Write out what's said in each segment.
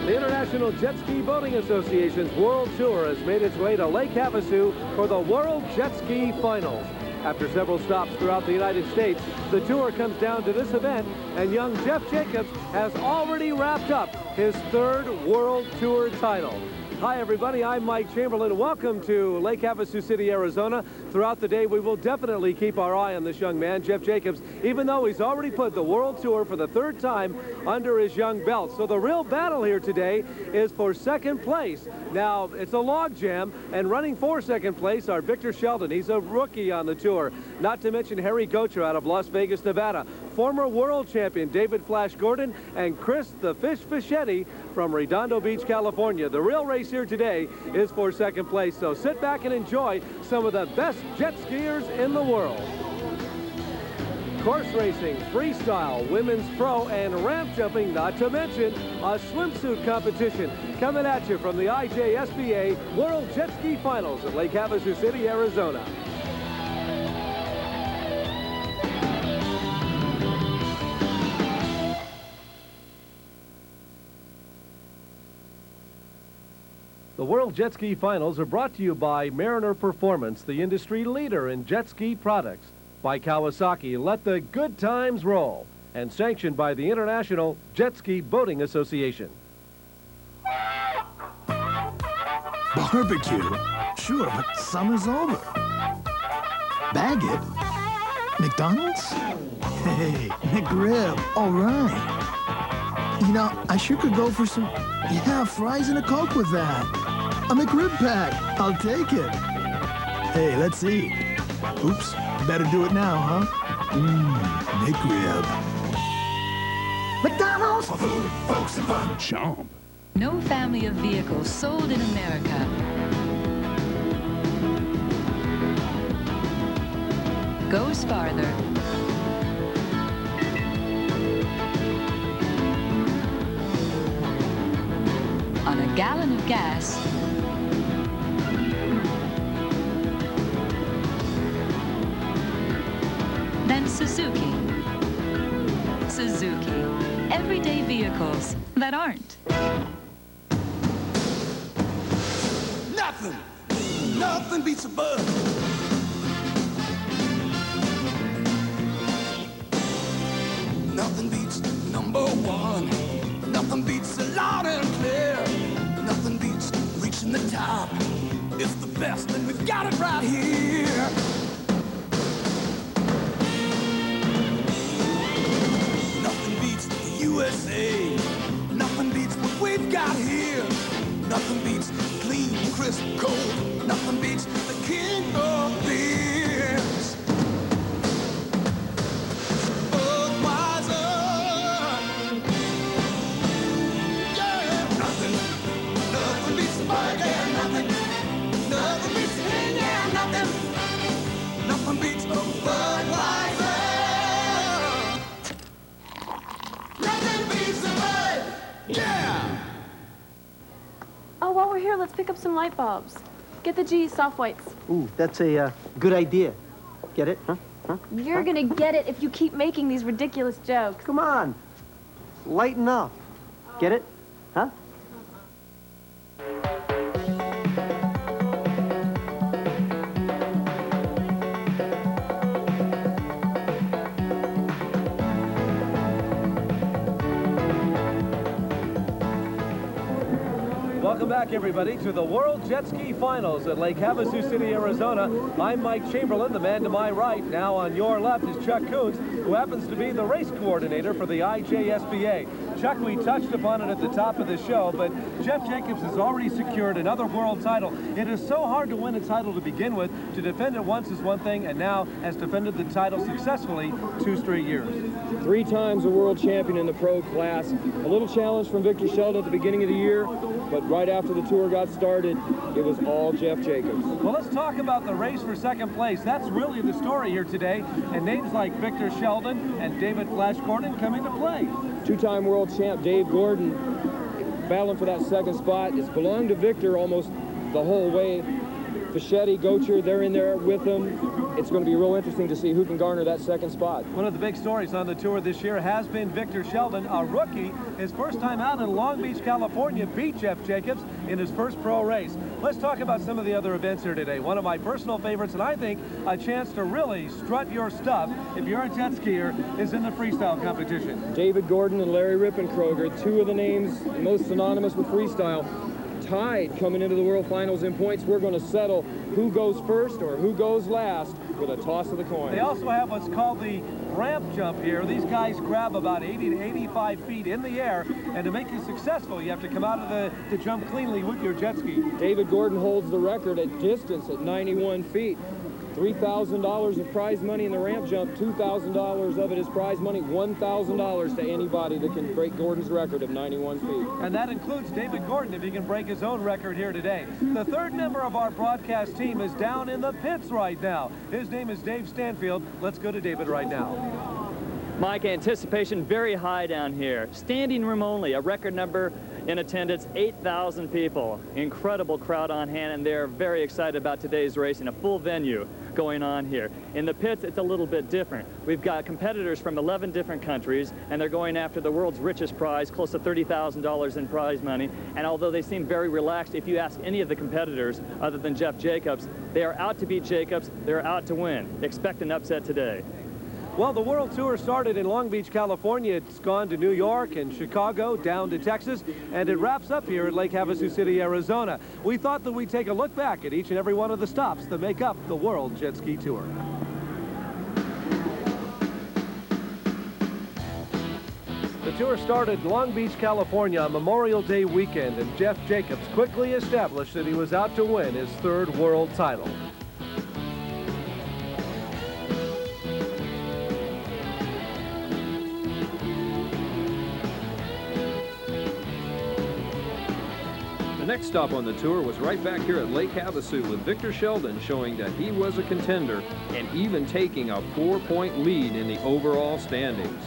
The International Jet Ski Boating Association's World Tour has made its way to Lake Havasu for the World Jet Ski Finals. After several stops throughout the United States, the tour comes down to this event, and young Jeff Jacobs has already wrapped up his third World Tour title. Hi, everybody. I'm Mike Chamberlain. Welcome to Lake Havasu City, Arizona. Throughout the day, we will definitely keep our eye on this young man, Jeff Jacobs, even though he's already put the World Tour for the third time under his young belt. So the real battle here today is for second place. Now, it's a log jam, and running for second place are Victor Sheldon. He's a rookie on the tour. Not to mention Harry Gocher out of Las Vegas, Nevada. Former world champion David Flash Gordon and Chris the Fish Fischetti from Redondo Beach, California. The real race here today is for second place, so sit back and enjoy some of the best jet skiers in the world. Course racing, freestyle, women's pro, and ramp jumping, not to mention a swimsuit competition coming at you from the IJSBA World Jet Ski Finals at Lake Havasu City, Arizona. The World Jet Ski Finals are brought to you by Mariner Performance, the industry leader in jet ski products. By Kawasaki, let the good times roll. And sanctioned by the International Jet Ski Boating Association. Barbecue? Sure, but summer's over. Baggett? McDonald's? Hey, McRib, all right. You know, I sure could go for some, fries and a Coke with that. A McRib pack, I'll take it. Hey, let's eat. Oops, better do it now, huh? McRib. McDonald's! For food, folks, and fun. Chomp. No family of vehicles sold in America goes farther on a gallon of gas than Suzuki. Suzuki. Everyday vehicles that aren't. Nothing beats a buzz. Nothing beats #1. Nothing beats it loud and clear. Nothing beats reaching the top. It's the best, and we've got it right here. Nothing beats the USA. Nothing beats what we've got here. Nothing beats clean, crisp, cold. Nothing beats the king of beers. Budweiser. Yeah, nothing beats the burger. Nothing beats the king, yeah, nothing beats a Budweiser. Nothing beats the bud, yeah. Oh, while we're here, let's pick up some light bulbs. Get the G soft whites. Ooh, that's a good idea. Get it? Huh? You're gonna get it if you keep making these ridiculous jokes. Come on. Lighten up. Get it? Huh? Welcome back, everybody, to the World Jet Ski Finals at Lake Havasu City, Arizona. I'm Mike Chamberlain. The man to my right, now on your left, is Chuck Coons, who happens to be the race coordinator for the IJSBA. Chuck, we touched upon it at the top of the show, but Jeff Jacobs has already secured another world title. It is so hard to win a title to begin with. To defend it once is one thing, and now has defended the title successfully 2 straight years. 3 times a world champion in the pro class. A little challenge from Victor Sheldon at the beginning of the year, but right after the tour got started, it was all Jeff Jacobs. Well, let's talk about the race for second place. That's really the story here today, and names like Victor Sheldon and David Flash Gordon come into play. 2-time world champ Dave Gordon battling for that second spot. It's belonged to Victor almost the whole way Fischetti, Gocher, they're in there with them. It's going to be real interesting to see who can garner that second spot. One of the big stories on the tour this year has been Victor Sheldon, a rookie. His first time out in Long Beach, California, beat Jeff Jacobs in his first pro race. Let's talk about some of the other events here today. One of my personal favorites, and I think a chance to really strut your stuff if you're a jet skier, is in the freestyle competition. David Gordon and Larry Rippenkroger, two of the names most synonymous with freestyle, tied coming into the World Finals in points. We're going to settle who goes first or who goes last with a toss of the coin. They also have what's called the ramp jump here. These guys grab about 80 to 85 feet in the air, and to make you successful, you have to come out of the jump cleanly with your jet ski. David Gordon holds the record at distance at 91 feet. $3,000 of prize money in the ramp jump, $2,000 of it is prize money, $1,000 to anybody that can break Gordon's record of 91 feet. And that includes David Gordon if he can break his own record here today. The third member of our broadcast team is down in the pits right now. His name is Dave Stanfield. Let's go to David right now. Mike, anticipation very high down here. Standing room only, a record number in attendance, 8,000 people. Incredible crowd on hand, and they're very excited about today's race in a full venue going on here. In the pits, it's a little bit different. We've got competitors from 11 different countries, and they're going after the world's richest prize, close to $30,000 in prize money. And although they seem very relaxed, if you ask any of the competitors other than Jeff Jacobs, they are out to beat Jacobs. They're out to win. Expect an upset today. Well, the World Tour started in Long Beach, California. It's gone to New York and Chicago, down to Texas, and it wraps up here at Lake Havasu City, Arizona. We thought that we'd take a look back at each and every one of the stops that make up the World Jet Ski Tour. The tour started in Long Beach, California on Memorial Day weekend, and Jeff Jacobs quickly established that he was out to win his third world title. The next stop on the tour was right back here at Lake Havasu with Victor Sheldon showing that he was a contender and even taking a 4-point lead in the overall standings.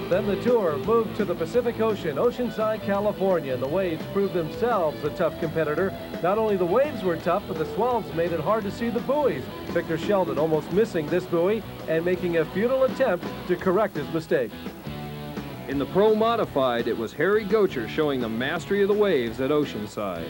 Then the tour moved to the Pacific Ocean, Oceanside, California, and the waves proved themselves a tough competitor. Not only the waves were tough, but the swells made it hard to see the buoys. Victor Sheldon almost missing this buoy and making a futile attempt to correct his mistake. In the Pro Modified, it was Harry Gocher showing the mastery of the waves at Oceanside.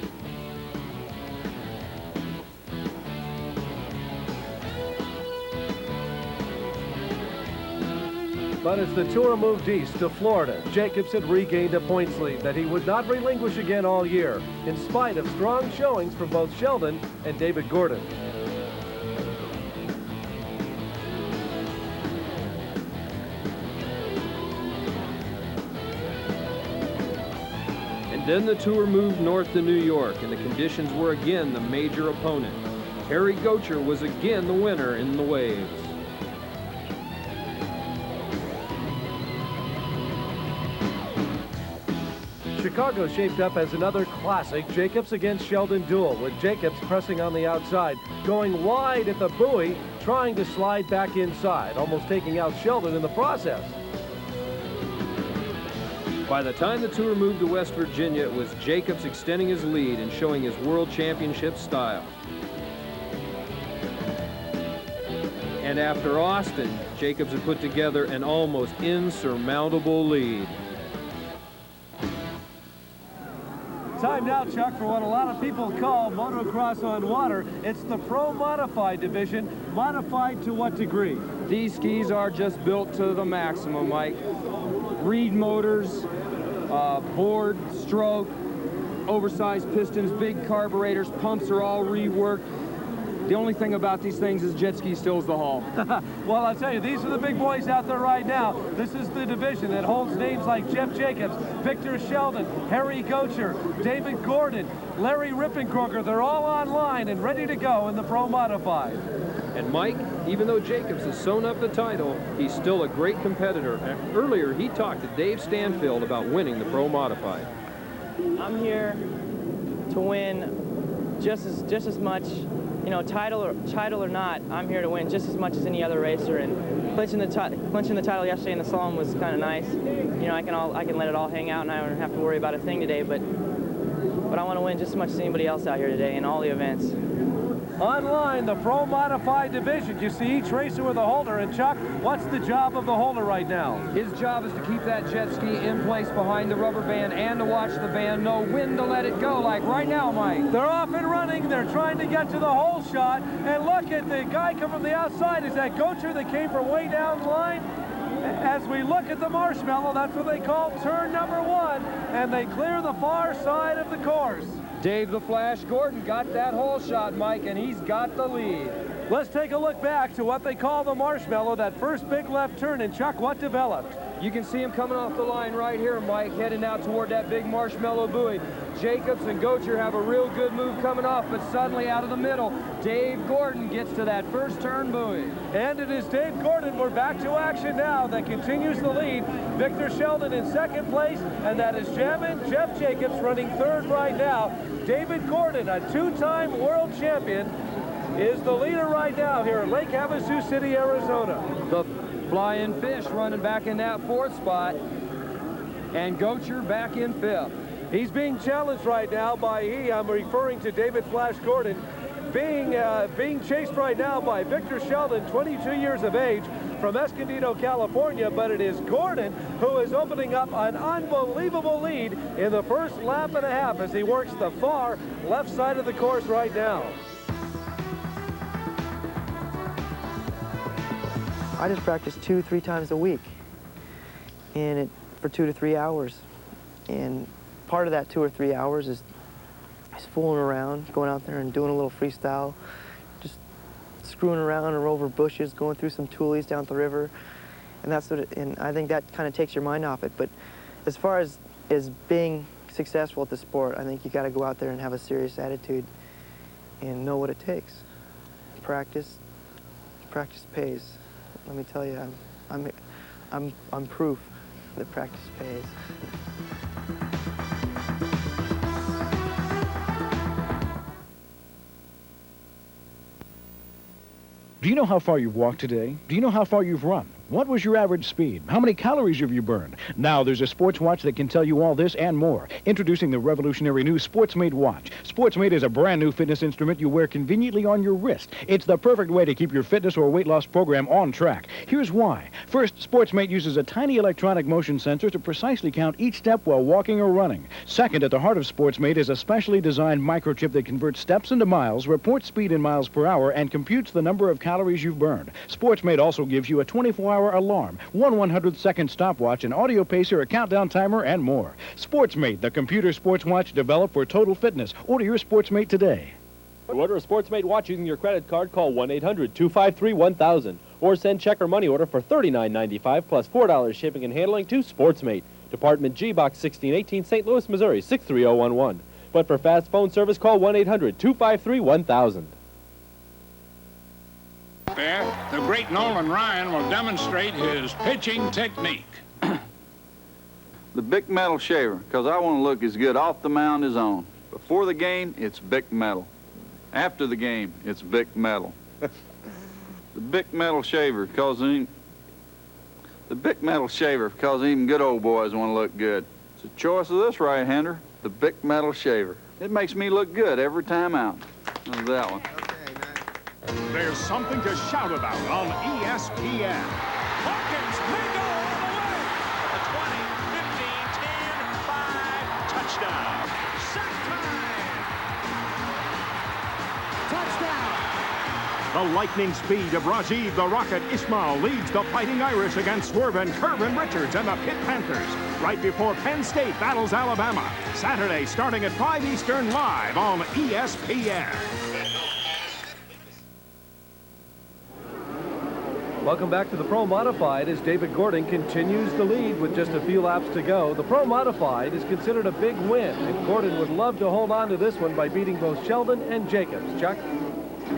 But as the tour moved east to Florida, Jacobs had regained a points lead that he would not relinquish again all year, in spite of strong showings from both Sheldon and David Gordon. And then the tour moved north to New York, and the conditions were again the major opponent. Harry Gocher was again the winner in the waves. Chicago shaped up as another classic Jacobs against Sheldon duel, with Jacobs pressing on the outside, going wide at the buoy, trying to slide back inside, almost taking out Sheldon in the process. By the time the tour moved to West Virginia, it was Jacobs extending his lead and showing his World Championship style. And after Austin, Jacobs had put together an almost insurmountable lead. Time now, Chuck, for what a lot of people call motocross on water. It's the Pro Modified division. Modified to what degree? These skis are just built to the maximum, Mike. Reed motors, board, stroke, oversized pistons, big carburetors, pumps are all reworked. The only thing about these things is jet ski stills the hull. Well, I'll tell you, these are the big boys out there right now. This is the division that holds names like Jeff Jacobs, Victor Sheldon, Harry Gocher, David Gordon, Larry Rippenkroger. They're all online and ready to go in the Pro Modified. And Mike, even though Jacobs has sewn up the title, he's still a great competitor. Earlier, he talked to Dave Stanfield about winning the Pro Modified. I'm here to win just as much, you know, title or not. I'm here to win just as much as any other racer. And clinching the title yesterday in the slalom was kind of nice. You know, I can let it all hang out, and I don't have to worry about a thing today. But but I want to win just as much as anybody else out here today in all the events. Online, the Pro Modified division. You see each racer with a holder. And Chuck, what's the job of the holder right now? His job is to keep that jet ski in place behind the rubber band and to watch the band know when to let it go, like right now, Mike. They're off and running. They're trying to get to the hole shot. And look at the guy come from the outside. Is that Gocher that came from way down the line? As we look at the marshmallow, that's what they call turn number 1. And they clear the far side of the course. Dave the Flash Gordon got that hole shot, Mike, and he's got the lead. Let's take a look back to what they call the marshmallow, that first big left turn. And Chuck, what developed? You can see him coming off the line right here, Mike, heading out toward that big marshmallow buoy. Jacobs and Gocher have a real good move coming off, but suddenly out of the middle, Dave Gordon gets to that first turn buoy. And it is Dave Gordon. We're back to action now. That continues the lead. Victor Sheldon in second place, and that is Jammin' Jeff Jacobs running third right now. David Gordon, a two-time world champion, is the leader right now here at Lake Havasu City, Arizona. The Flying Fish running back in that fourth spot, and Gocher back in fifth. He's being challenged right now by I'm referring to David Flash Gordon, being chased right now by Victor Sheldon, 22 years of age, from Escondido, California, but it is Gordon who is opening up an unbelievable lead in the first lap and a half as he works the far left side of the course right now. I just practice 2-3 times a week, and for 2 to 3 hours. And part of that 2 or 3 hours is fooling around, going out there and doing a little freestyle, just screwing around or over bushes, going through some toolies down the river, and that's what. And I think that kind of takes your mind off it. But as far as being successful at the sport, I think you got to go out there and have a serious attitude and know what it takes. Practice pays. Let me tell you, I'm proof that practice pays. Do you know how far you've walked today? Do you know how far you've run? What was your average speed? How many calories have you burned? Now there's a sports watch that can tell you all this and more. Introducing the revolutionary new Sportsmate watch. Sportsmate is a brand new fitness instrument you wear conveniently on your wrist. It's the perfect way to keep your fitness or weight loss program on track. Here's why. First, Sportsmate uses a tiny electronic motion sensor to precisely count each step while walking or running. Second, at the heart of Sportsmate is a specially designed microchip that converts steps into miles, reports speed in miles per hour, and computes the number of calories you've burned. Sportsmate also gives you a 24-hour alarm, 1/100-second stopwatch, an audio pacer, a countdown timer, and more. Sportsmate, the computer sports watch developed for total fitness. Order your Sportsmate today. To order a Sportsmate watch using your credit card, call 1-800-253-1000 or send check or money order for $39.95 plus $4 shipping and handling to Sportsmate, Department G, Box 1618, St. Louis, Missouri, 63011. But for fast phone service, call 1-800-253-1000. There, the great Nolan Ryan will demonstrate his pitching technique. The Bic Metal Shaver, because I want to look as good off the mound as on. Before the game, it's Bic Metal. After the game, it's Bic Metal. The Bic Metal Shaver, because even good old boys want to look good. It's a choice of this right-hander, the Bic Metal Shaver. It makes me look good every time out. How's that one? There's something to shout about on ESPN. Hawkins may go all the way. 20, 15, 10, 5. Touchdown. The lightning speed of Rajiv the Rocket Ismail leads the Fighting Irish against Swervin' Curvin' Richards and the Pitt Panthers right before Penn State battles Alabama. Saturday starting at 5 Eastern live on ESPN. Welcome back to the Pro Modified as David Gordon continues the lead with just a few laps to go. The Pro Modified is considered a big win, and Gordon would love to hold on to this one by beating both Sheldon and Jacobs. Chuck?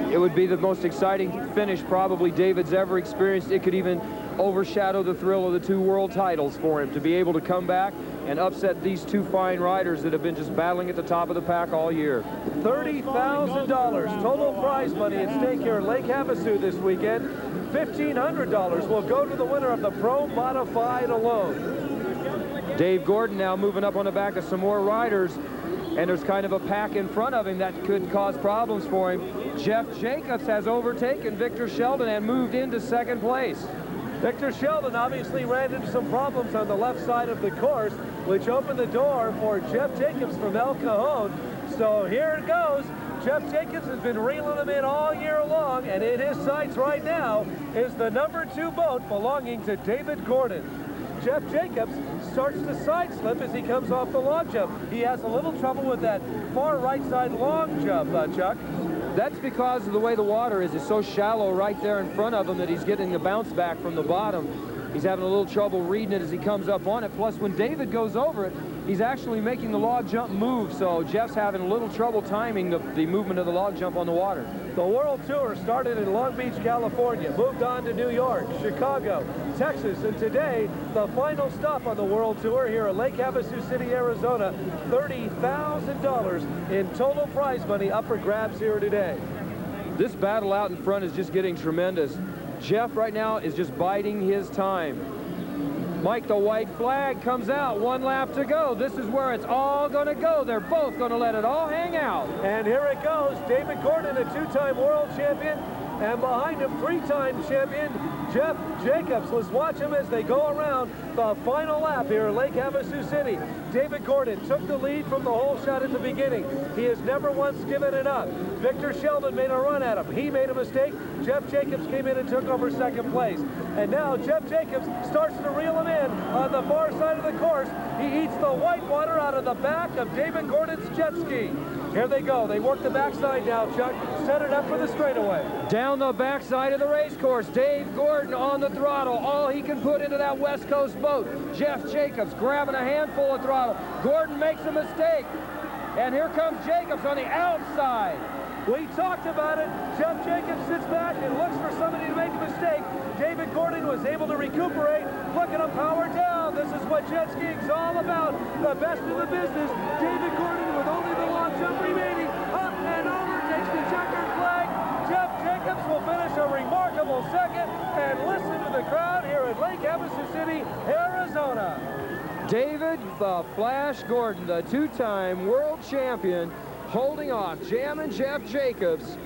It would be the most exciting finish probably David's ever experienced. It could even overshadow the thrill of the 2 world titles for him to be able to come back and upset these 2 fine riders that have been just battling at the top of the pack all year. $30,000 total prize money at stake here at Lake Havasu this weekend. $1,500 will go to the winner of the Pro Modified alone. Dave Gordon now moving up on the back of some more riders. and there's kind of a pack in front of him that could cause problems for him. Jeff Jacobs has overtaken Victor Sheldon and moved into second place. Victor Sheldon obviously ran into some problems on the left side of the course, which opened the door for Jeff Jacobs from El Cajon. So here it goes. Jeff Jacobs has been reeling them in all year long, and in his sights right now is the #2 boat belonging to David Gordon. Jeff Jacobs starts to side slip as he comes off the long jump. He has a little trouble with that far right side long jump, Chuck. That's because of the way the water is. It's so shallow right there in front of him that he's getting the bounce back from the bottom. He's having a little trouble reading it as he comes up on it. Plus, when David goes over it, he's actually making the log jump move. So Jeff's having a little trouble timing the movement of the log jump on the water. The World Tour started in Long Beach, California, moved on to New York, Chicago, Texas, and today, the final stop on the World Tour here at Lake Havasu City, Arizona. $30,000 in total prize money up for grabs here today. This battle out in front is just getting tremendous. Jeff right now is just biding his time. Mike, the white flag comes out. 1 lap to go. This is where it's all going to go. They're both going to let it all hang out. And here it goes. David Gordon, a 2-time world champion, and behind him, 3-time champion Jeff Jacobs. Let's watch him as they go around the final lap here at Lake Havasu City. David Gordon took the lead from the hole shot at the beginning. He has never once given it up. Victor Sheldon made a run at him. He made a mistake. Jeff Jacobs came in and took over second place. And now Jeff Jacobs starts to reel him in on the far side of the course. He eats the white water out of the back of David Gordon's jet ski. Here they go. They work the backside now, Chuck. Set it up for the straightaway. Down the backside of the race course, Dave Gordon on the throttle. All he can put into that West Coast boat. Jeff Jacobs grabbing a handful of throttle. Gordon makes a mistake. And here comes Jacobs on the outside. We talked about it. Jeff Jacobs sits back and looks for somebody to make a mistake. David Gordon was able to recuperate. Look at him power down. This is what jet skiing's all about. The best in the business. David Gordon with only the long jump remaining. Up and over takes the checkered flag. Jeff Jacobs will finish a remarkable second. And listen to the crowd here at Lake Havasu City, Arizona. David the Flash Gordon, the 2-time world champion, holding off jamming Jeff Jacobs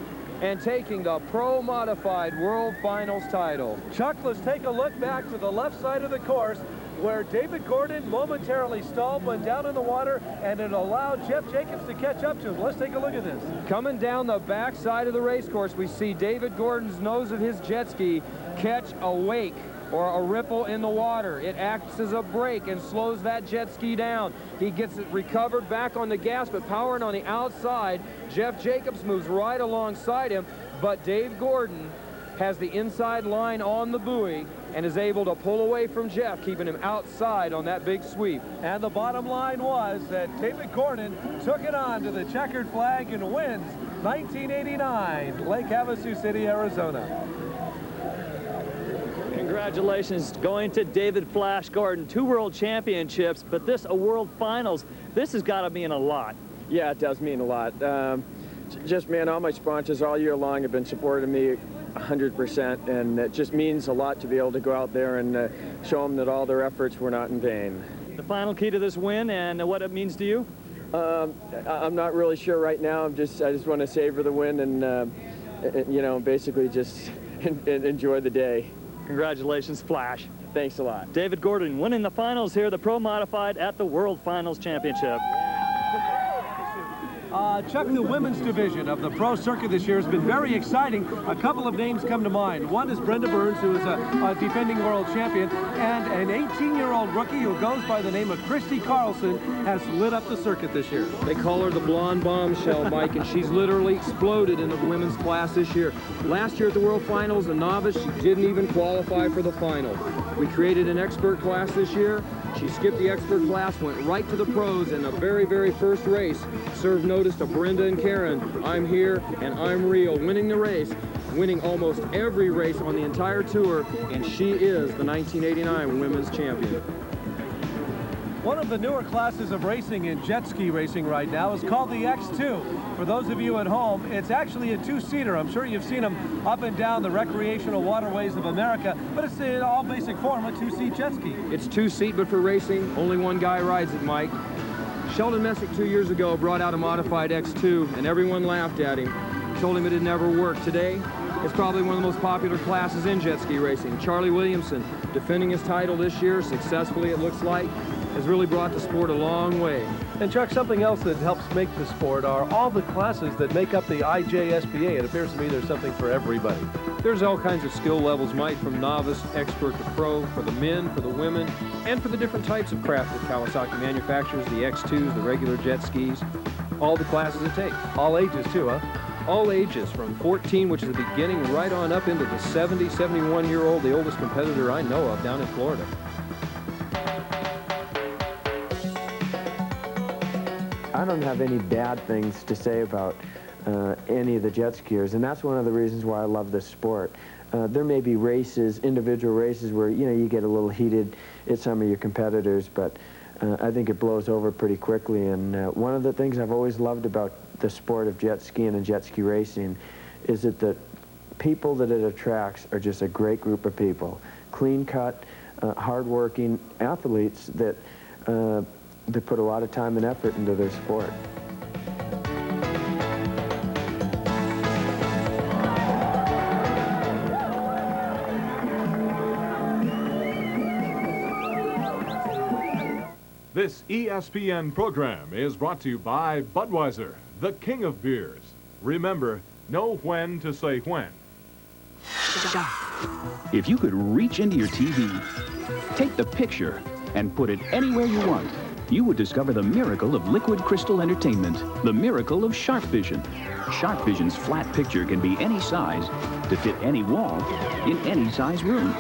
and taking the Pro Modified World Finals title. Chuck, let's take a look back to the left side of the course where David Gordon momentarily stalled, went down in the water, and it allowed Jeff Jacobs to catch up to him. Let's take a look at this. Coming down the back side of the race course, we see David Gordon's nose of his jet ski catch a wake or a ripple in the water. It acts as a brake and slows that jet ski down. He gets it recovered back on the gas, but powering on the outside. Jeff Jacobs moves right alongside him, but Dave Gordon has the inside line on the buoy and is able to pull away from Jeff, keeping him outside on that big sweep. And the bottom line was that David Gordon took it on to the checkered flag and wins 1989, Lake Havasu City, Arizona. Congratulations going to David Flash Gordon. 2 world championships, but this a world finals. This has got to mean a lot. Yeah, it does mean a lot. Just, man, all my sponsors all year long have been supporting me 100%, and it just means a lot to be able to go out there and show them that all their efforts were not in vain. The final key to this win and what it means to you? I'm not really sure right now. I just want to savor the win and you know, basically just enjoy the day. Congratulations, Flash. Thanks a lot. David Gordon winning the finals here, the Pro Modified at the World Finals Championship. Chuck, the women's division of the pro circuit this year has been very exciting. A couple of names come to mind. One is Brenda Burns, who is a defending world champion, and an 18-year-old rookie who goes by the name of Christy Carlson has lit up the circuit this year. They call her the blonde bombshell, Mike, and she's literally exploded in the women's class this year. Last year at the World Finals, a novice, she didn't even qualify for the final. We created an expert class this year. She skipped the expert class, went right to the pros, and the very, very first race served notice to Brenda and Karen. I'm here and I'm real, winning the race, winning almost every race on the entire tour, and she is the 1989 women's champion. One of the newer classes of racing in jet ski racing right now is called the X2. For those of you at home, it's actually a 2-seater. I'm sure you've seen them up and down the recreational waterways of America, but it's in all basic form a 2-seat jet ski. It's 2-seat, but for racing, only one guy rides it, Mike. Sheldon Messick 2 years ago brought out a modified X2, and everyone laughed at him. Told him it had never worked. Today, it's probably one of the most popular classes in jet ski racing. Charlie Williamson, defending his title this year successfully, it looks like, has really brought the sport a long way. And Chuck, something else that helps make the sport are all the classes that make up the IJSBA. It appears to me there's something for everybody. There's all kinds of skill levels, Mike, from novice, expert to pro, for the men, for the women, and for the different types of craft that Kawasaki manufactures, the X2s, the regular jet skis, all the classes it takes. All ages too, huh? All ages, from 14, which is the beginning, right on up into the 70, 71-year-old, the oldest competitor I know of down in Florida. I don't have any bad things to say about any of the jet skiers, and that's one of the reasons why I love this sport. There may be races, individual races, where you get a little heated at some of your competitors, but I think it blows over pretty quickly. And one of the things I've always loved about the sport of jet skiing and jet ski racing is that the people that it attracts are just a great group of people, clean-cut, hard-working athletes that put a lot of time and effort into their sport. This ESPN program is brought to you by Budweiser, the king of beers. Remember, know when to say when. If you could reach into your TV, take the picture, and put it anywhere you want, you would discover the miracle of liquid crystal entertainment, the miracle of Sharp Vision. Sharp Vision's flat picture can be any size to fit any wall in any size room.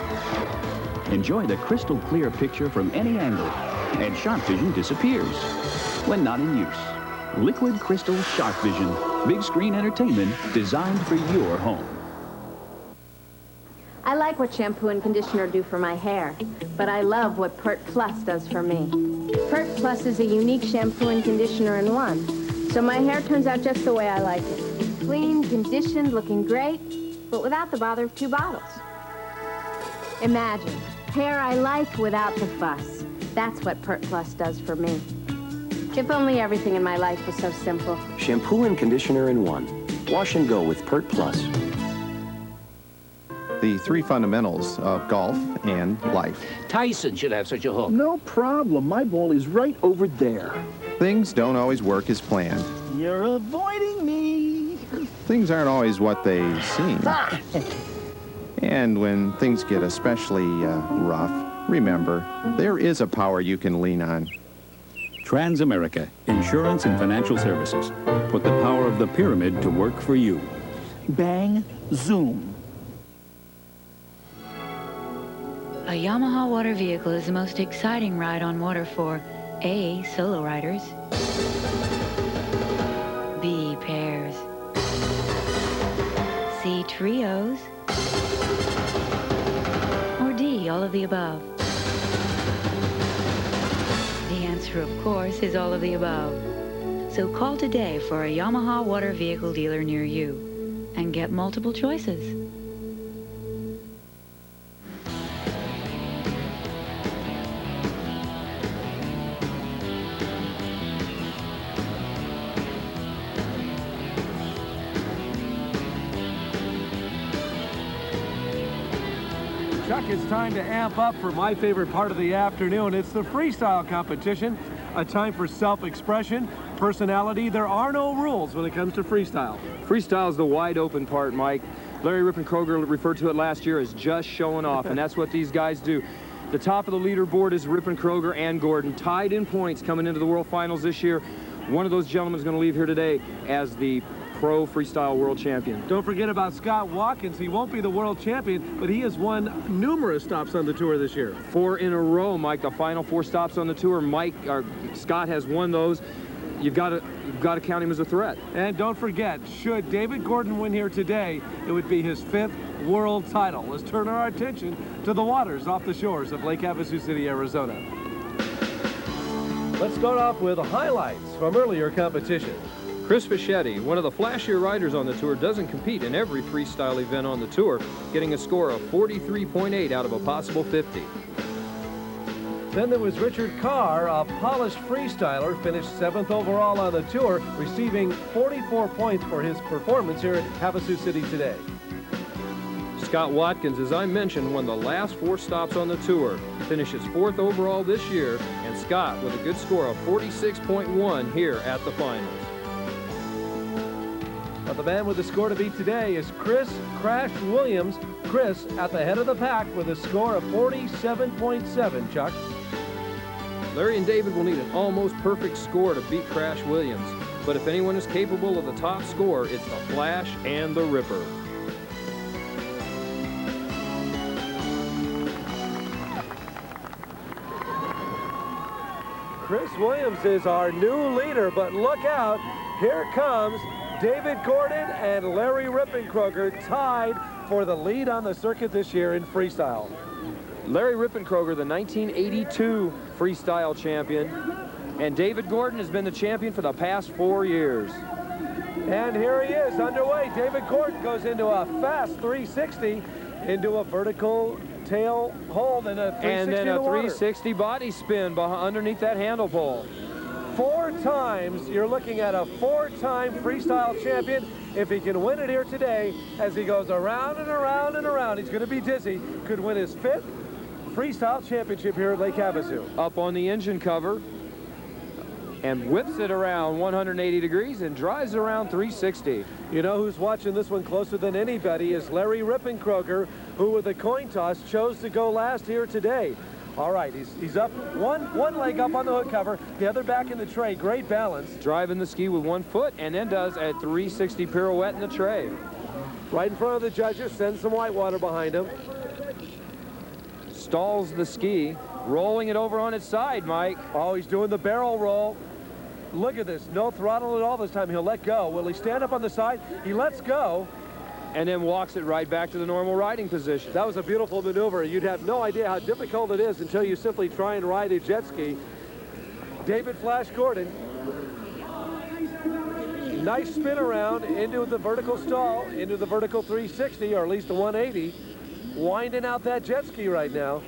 Enjoy the crystal clear picture from any angle, and Sharp Vision disappears when not in use. Liquid Crystal Sharp Vision, big screen entertainment designed for your home. I like what shampoo and conditioner do for my hair, but I love what Pert Plus does for me. Pert Plus is a unique shampoo and conditioner in one, so my hair turns out just the way I like it. Clean, conditioned, looking great, but without the bother of 2 bottles. Imagine, hair I like without the fuss. That's what Pert Plus does for me. If only everything in my life was so simple. Shampoo and conditioner in one. Wash and go with Pert Plus. The 3 fundamentals of golf and life. Tyson should have such a hook. No problem. My ball is right over there. Things don't always work as planned. You're avoiding me. Things aren't always what they seem. And when things get especially rough, remember, there is a power you can lean on. Transamerica, Insurance and Financial Services. Put the power of the pyramid to work for you. Bang, zoom. A Yamaha water vehicle is the most exciting ride on water for A, solo riders, B, pairs, C, trios, or D, all of the above. The answer, of course, is all of the above. So call today for a Yamaha water vehicle dealer near you and get multiple choices. Chuck, it's time to amp up for my favorite part of the afternoon. It's the freestyle competition, a time for self-expression, personality. There are no rules when it comes to freestyle. Freestyle is the wide open part, Mike. Larry Rippenkroger referred to it last year as just showing off, and that's what these guys do. The top of the leaderboard is Rippenkroger and Gordon, tied in points coming into the World Finals this year. One of those gentlemen is going to leave here today as the Pro Freestyle World Champion. Don't forget about Scott Watkins. He won't be the world champion, but he has won numerous stops on the tour this year. 4 in a row, Mike. The final 4 stops on the tour. Scott has won those. You've got to count him as a threat. And don't forget, should David Gordon win here today, it would be his 5th world title. Let's turn our attention to the waters off the shores of Lake Havasu City, Arizona. Let's start off with highlights from earlier competition. Chris Fischetti, one of the flashier riders on the tour, doesn't compete in every freestyle event on the tour, getting a score of 43.8 out of a possible 50. Then there was Richard Carr, a polished freestyler, finished 7th overall on the tour, receiving 44 points for his performance here at Havasu City today. Scott Watkins, as I mentioned, won the last 4 stops on the tour, finishes 4th overall this year, and Scott with a good score of 46.1 here at the finals. But the man with the score to beat today is Chris Crash Williams. Chris at the head of the pack with a score of 47.7, Chuck. Larry and David will need an almost perfect score to beat Crash Williams, but if anyone is capable of the top score, it's the Flash and the Ripper. Chris Williams is our new leader, but look out, here comes David Gordon and Larry Rippenkroger tied for the lead on the circuit this year in freestyle. Larry Rippenkroger, the 1982 freestyle champion, and David Gordon has been the champion for the past 4 years. And here he is underway. David Gordon goes into a fast 360 into a vertical tail hold and a 360 and then a 360 body spin underneath that handle pole. 4 times, you're looking at a 4-time freestyle champion. If he can win it here today, as he goes around and around and around, he's going to be dizzy. Could win his 5th freestyle championship here at Lake Havasu. Up on the engine cover and whips it around 180 degrees and drives around 360. You know who's watching this one closer than anybody is Larry Rippenkroger, who with a coin toss chose to go last here today. All right, he's up, one leg up on the hood cover, the other back in the tray. Great balance. Driving the ski with 1 foot and then does a 360 pirouette in the tray. Right in front of the judges, sends some white water behind him. Stalls the ski, rolling it over on its side, Mike. Oh, he's doing the barrel roll. Look at this, no throttle at all this time. He'll let go. Will he stand up on the side? He lets go. And then walks it right back to the normal riding position. That was a beautiful maneuver. You'd have no idea how difficult it is until you simply try and ride a jet ski. David Flash Gordon. Nice spin around into the vertical stall, into the vertical 360, or at least the 180. Winding out that jet ski right now.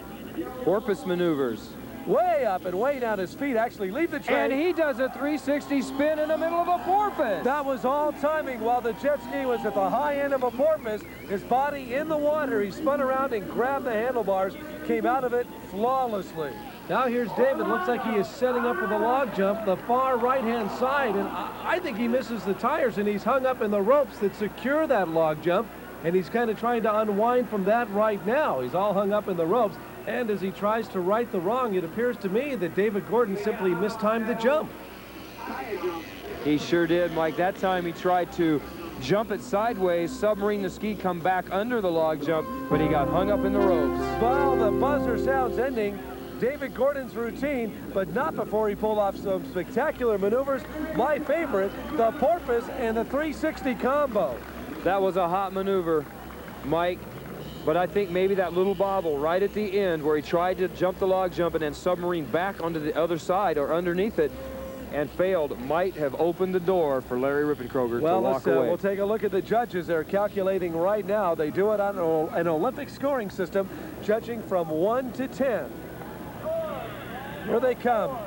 Porpoise maneuvers. Way up and way down. His feet actually leave the tray. And he does a 360 spin in the middle of a porpoise. That was all timing while the jet ski was at the high end of a porpoise. His body in the water. He spun around and grabbed the handlebars. Came out of it flawlessly. Now here's David. Looks like he is setting up for the log jump, the far right-hand side. And I think he misses the tires, and he's hung up in the ropes that secure that log jump. And he's kind of trying to unwind from that right now. He's all hung up in the ropes. And as he tries to right the wrong, it appears to me that David Gordon simply mistimed the jump. He sure did, Mike. That time he tried to jump it sideways, submarine the ski, come back under the log jump, but he got hung up in the ropes. Well, the buzzer sounds ending David Gordon's routine, but not before he pulled off some spectacular maneuvers. My favorite, the porpoise and the 360 combo. That was a hot maneuver, Mike. But I think maybe that little bobble right at the end where he tried to jump the log jump and then submarine back onto the other side or underneath it and failed might have opened the door for Larry Rippenkroger to walk away. We'll take a look at the judges. They're calculating right now. They do it on an Olympic scoring system, judging from 1 to 10. Here they come.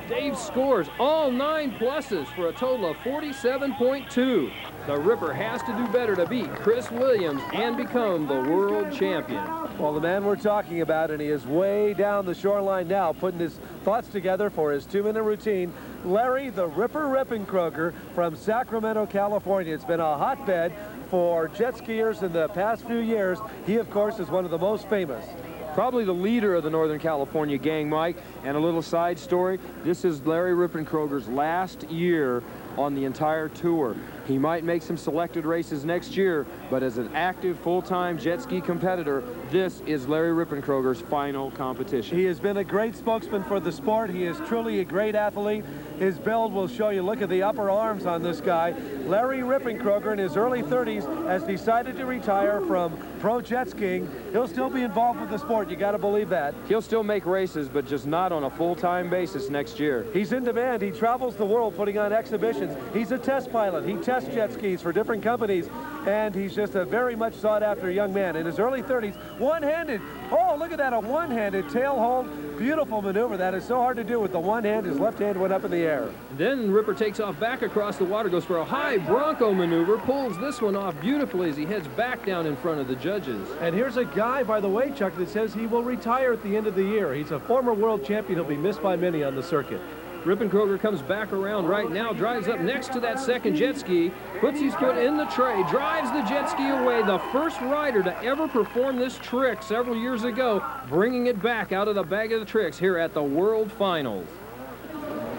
Dave scores all 9 pluses for a total of 47.2. The Ripper has to do better to beat Chris Williams and become the world champion. Well, the man we're talking about, and he is way down the shoreline now, putting his thoughts together for his 2-minute routine. Larry the Ripper Rippenkroger from Sacramento, California. It's been a hotbed for jet skiers in the past few years. He, of course, is one of the most famous. Probably the leader of the Northern California gang, Mike. And a little side story, this is Larry Rippenkroger's last year on the entire tour. He might make some selected races next year, but as an active full-time jet ski competitor, this is Larry Rippenkroger's final competition. He has been a great spokesman for the sport. He is truly a great athlete. His build will show you. Look at the upper arms on this guy. Larry Rippenkroger, in his early 30s, has decided to retire from pro jet skiing. He'll still be involved with the sport. You got to believe that. He'll still make races, but just not on a full-time basis next year. He's in demand. He travels the world putting on exhibitions. He's a test pilot. He tests jet skis for different companies. and he's just a very much sought-after young man. In his early 30s, one-handed. Oh, look at that, a one-handed tail hold. Beautiful maneuver. That is so hard to do with the one hand. His left hand went up in the air. Then Ripper takes off back across the water, goes for a high Bronco maneuver, pulls this one off beautifully as he heads back down in front of the judges. And here's a guy, by the way, Chuck, that says he will retire at the end of the year. He's a former world champion. He'll be missed by many on the circuit. Rippenkroger comes back around right now, drives up next to that second jet ski, puts his foot in the tray, drives the jet ski away. The first rider to ever perform this trick several years ago, bringing it back out of the bag of the tricks here at the World Finals.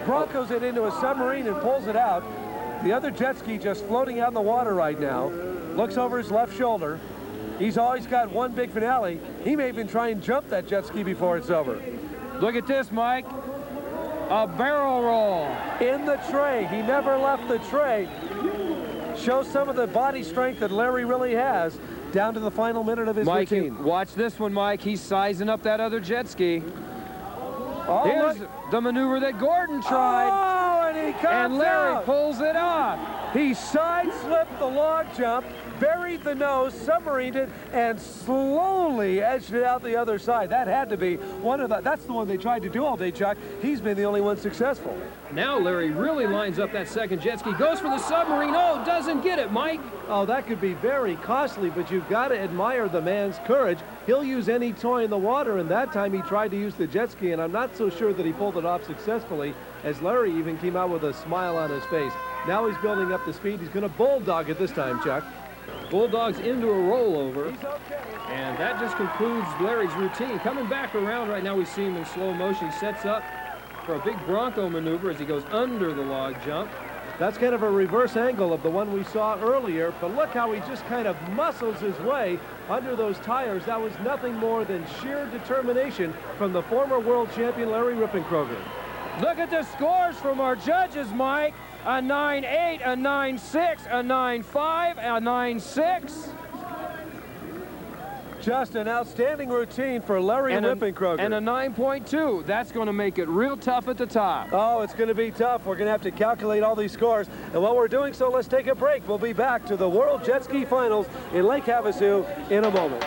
Broncos it into a submarine and pulls it out. The other jet ski just floating out in the water right now. Looks over his left shoulder. He's always got one big finale. He may even try and jump that jet ski before it's over. Look at this, Mike. A barrel roll. In the tray. He never left the tray. Shows some of the body strength that Larry really has down to the final minute of his routine. Watch this one, Mike. He's sizing up that other jet ski. Oh, here's the maneuver that Gordon tried. Oh, and he comes And Larry out. pulls it off. He side-slipped the log jump, buried the nose, submarined it, and slowly edged it out the other side. That had to be one of the, that's the one they tried to do all day, Chuck. He's been the only one successful. Now Larry really lines up that second jet ski, goes for the submarine. Oh, doesn't get it, Mike. Oh, that could be very costly, but you've got to admire the man's courage. He'll use any toy in the water, and that time he tried to use the jet ski, and I'm not so sure that he pulled it off successfully, as Larry even came out with a smile on his face. Now he's building up the speed. He's going to bulldog it this time, Chuck. Bulldogs into a rollover. And that just concludes Larry's routine. Coming back around right now, we see him in slow motion. He sets up for a big Bronco maneuver as he goes under the log jump. That's kind of a reverse angle of the one we saw earlier, but look how he just kind of muscles his way under those tires. That was nothing more than sheer determination from the former world champion Larry Rippenkroger. Look at the scores from our judges, Mike. A 9.8, a 9.6, a 9.5, a 9.6. Just an outstanding routine for Larry Rippenkroger. And a 9.2. That's going to make it real tough at the top. Oh, it's going to be tough. We're going to have to calculate all these scores. And while we're doing so, let's take a break. We'll be back to the World Jet Ski Finals in Lake Havasu in a moment.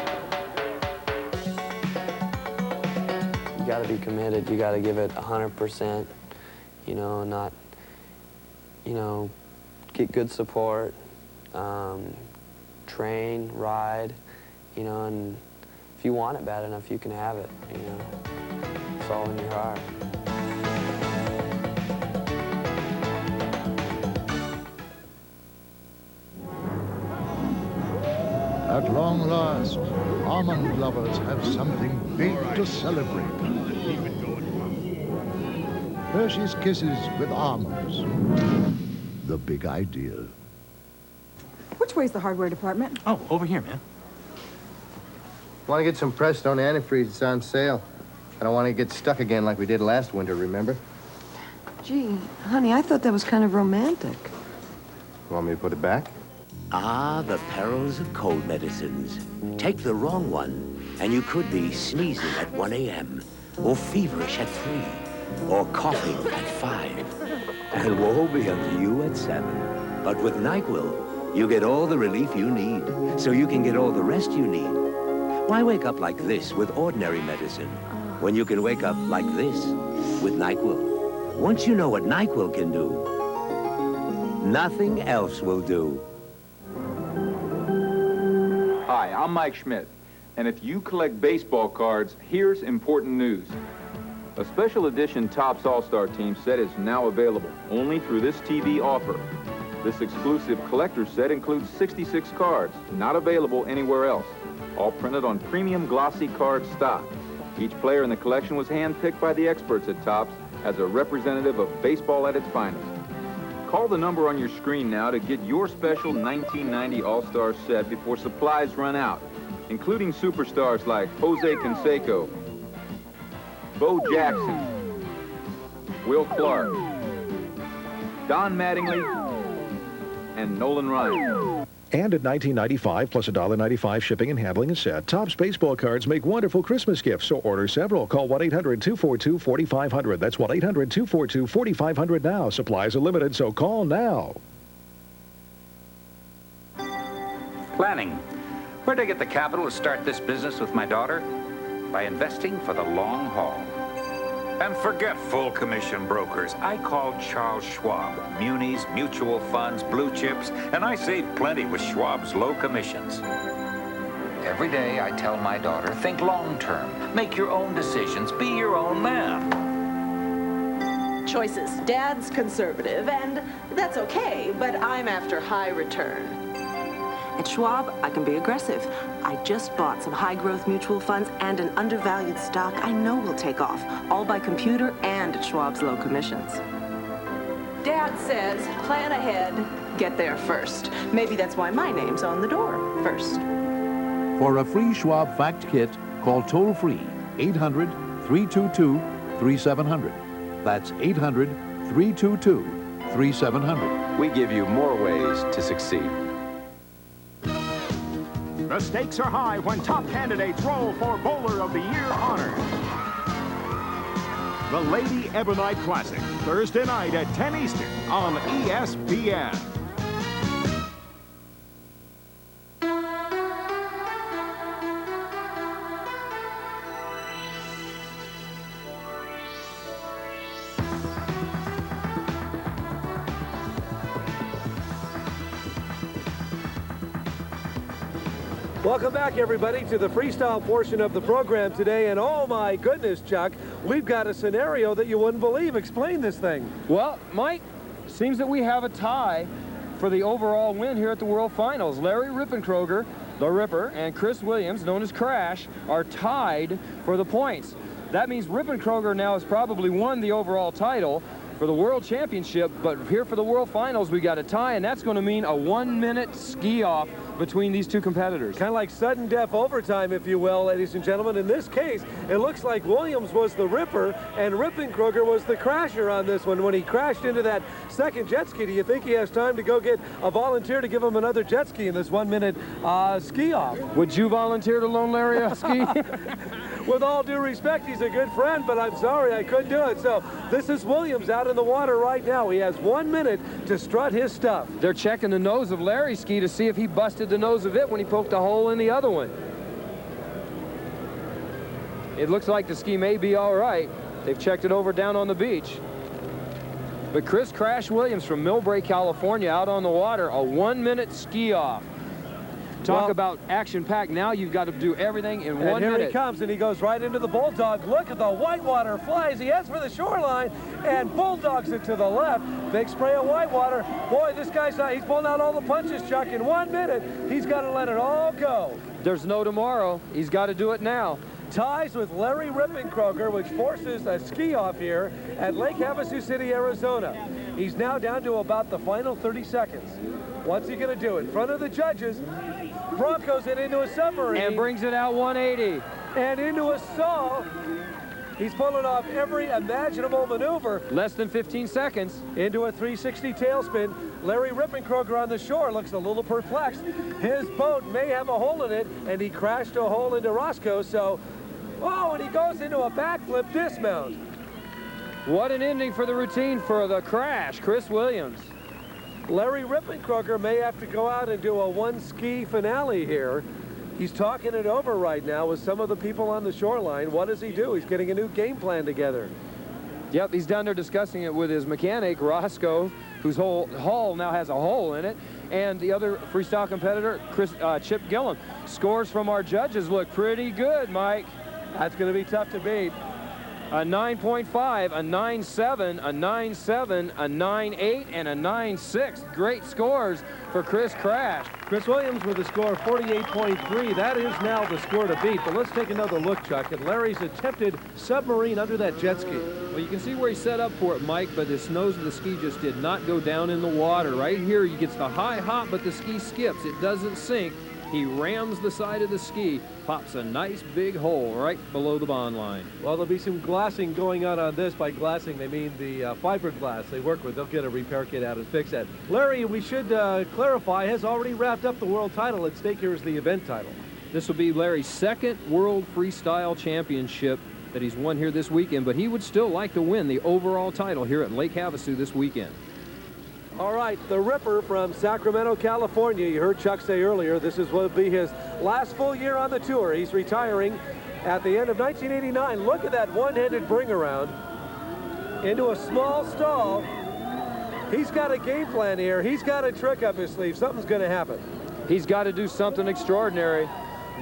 You got to be committed. You got to give it 100%, you know, not, you know, get good support, train, ride, you know, and if you want it bad enough, you can have it, you know. It's all in your heart. At long last, almond lovers have something big to celebrate. Hershey's Kisses with almonds. The big ideal. Which way's the hardware department? Oh, over here, man. Want to get some Prestone antifreeze? It's on sale. I don't want to get stuck again like we did last winter, remember? Gee, honey, I thought that was kind of romantic. You want me to put it back? Ah, the perils of cold medicines. Take the wrong one, and you could be sneezing at 1 a.m., or feverish at 3, or coughing at 5. And woe be unto you at 7. But with NyQuil, you get all the relief you need, so you can get all the rest you need. Why wake up like this with ordinary medicine, when you can wake up like this with NyQuil? Once you know what NyQuil can do, nothing else will do. Hi, I'm Mike Schmidt, and if you collect baseball cards, here's important news. A special edition Topps All-Star Team set is now available, only through this TV offer. This exclusive collector's set includes 66 cards, not available anywhere else, all printed on premium glossy card stock. Each player in the collection was handpicked by the experts at Topps as a representative of baseball at its finest. Call the number on your screen now to get your special 1990 All-Star set before supplies run out, including superstars like Jose Canseco, Bo Jackson, Will Clark, Don Mattingly, and Nolan Ryan. And at $19.95 plus $1.95 shipping and handling a set, Topps baseball cards make wonderful Christmas gifts, so order several. Call 1-800-242-4500. That's 1-800-242-4500 now. Supplies are limited, so call now. Planning. Where'd I get the capital to start this business with my daughter? By investing for the long haul. And forget full commission brokers. I called Charles Schwab. Munis, mutual funds, blue chips, and I saved plenty with Schwab's low commissions. Every day I tell my daughter, think long term. Make your own decisions. Be your own man. Choices. Dad's conservative, and that's okay, but I'm after high return. At Schwab, I can be aggressive. I just bought some high-growth mutual funds and an undervalued stock I know will take off, all by computer and at Schwab's low commissions. Dad says, plan ahead, get there first. Maybe that's why my name's on the door first. For a free Schwab Fact Kit, call toll-free 800-322-3700. That's 800-322-3700. We give you more ways to succeed. The stakes are high when top candidates roll for Bowler of the Year honors. The Lady Ebonite Classic, Thursday night at 10 Eastern on ESPN. Welcome back, everybody, to the freestyle portion of the program today. And oh my goodness, Chuck, we've got a scenario that you wouldn't believe. Explain this thing. Well, Mike, seems that we have a tie for the overall win here at the World Finals. Larry Rippenkroger, the Ripper, and Chris Williams, known as Crash, are tied for the points. That means Rippenkroger now has probably won the overall title for the World Championship, but here for the World Finals, we got a tie, and that's going to mean a 1-minute ski-off between these two competitors. Kind of like sudden death overtime, if you will, ladies and gentlemen. In this case, it looks like Williams was the Ripper and Rippenkroger was the crasher on this one. When he crashed into that second jet ski, do you think he has time to go get a volunteer to give him another jet ski in this 1-minute ski-off? Would you volunteer to loan Larry a ski? With all due respect, he's a good friend, but I'm sorry, I couldn't do it. So this is Williams out in the water right now. He has 1 minute to strut his stuff. They're checking the nose of Larry's ski to see if he busted the nose of it when he poked a hole in the other one. It looks like the ski may be all right. They've checked it over down on the beach. But Chris Crash Williams from Millbrae, California, out on the water, a 1-minute ski-off. Talk about action-packed. Now you've got to do everything in 1 minute. And here he comes, and he goes right into the Bulldog. Look at the whitewater flies. He heads for the shoreline and bulldogs it to the left. Big spray of whitewater. Boy, this guy's he's pulling out all the punches, Chuck. In 1 minute, he's got to let it all go. There's no tomorrow. He's got to do it now. Ties with Larry Rippenkroger, which forces a ski-off here at Lake Havasu City, Arizona. He's now down to about the final 30 seconds. What's he going to do? In front of the judges, Broncos it into a submarine. And brings it out 180. And into a saw. He's pulling off every imaginable maneuver. Less than 15 seconds. Into a 360 tailspin. Larry Rippenkroger on the shore looks a little perplexed. His boat may have a hole in it, and he crashed a hole into Roscoe, so... Oh, and he goes into a backflip dismount. What an ending for the routine for the Crash, Chris Williams. Larry Rippenkroger may have to go out and do a one-ski finale here. He's talking it over right now with some of the people on the shoreline. What does he do? He's getting a new game plan together. Yep, he's down there discussing it with his mechanic, Roscoe, whose hull now has a hole in it. And the other freestyle competitor, Chip Gillum. Scores from our judges look pretty good, Mike. That's going to be tough to beat. A 9.5, a 9.7, a 9.7, a 9.8, and a 9.6. Great scores for Chris Crash. Chris Williams with a score of 48.3. That is now the score to beat. But let's take another look, Chuck, at Larry's attempted submarine under that jet ski. Well, you can see where he set up for it, Mike, but this nose of the ski just did not go down in the water. Right here, he gets the high hop, but the ski skips. It doesn't sink. He rams the side of the ski, pops a nice big hole right below the bond line. Well, there'll be some glassing going on this. By glassing, they mean the fiberglass they work with. They'll get a repair kit out and fix that. Larry, we should clarify, has already wrapped up the world title. At stake here is the event title. This will be Larry's second World Freestyle Championship that he's won here this weekend, but he would still like to win the overall title here at Lake Havasu this weekend. All right, the Ripper from Sacramento, California. You heard Chuck say earlier, this will be his last full year on the tour. He's retiring at the end of 1989. Look at that one-handed bring around into a small stall. He's got a game plan here. He's got a trick up his sleeve. Something's going to happen. He's got to do something extraordinary.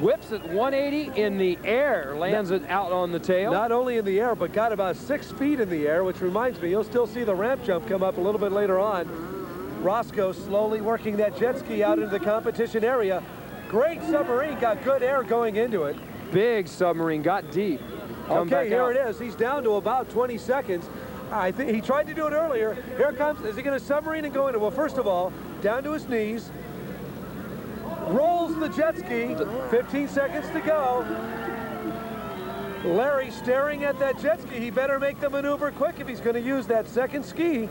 Whips it 180 in the air, lands it out on the tail. Not only in the air, but got about 6 feet in the air, which reminds me, you'll still see the ramp jump come up a little bit later on. Roscoe slowly working that jet ski out into the competition area. Great submarine, got good air going into it. Big submarine, got deep. Okay, here it is. He's down to about 20 seconds. I think he tried to do it earlier. Here comes, is he going to submarine and go into? Well, first of all, down to his knees. Rolls the jet ski, 15 seconds to go. Larry staring at that jet ski. He better make the maneuver quick if he's going to use that second ski.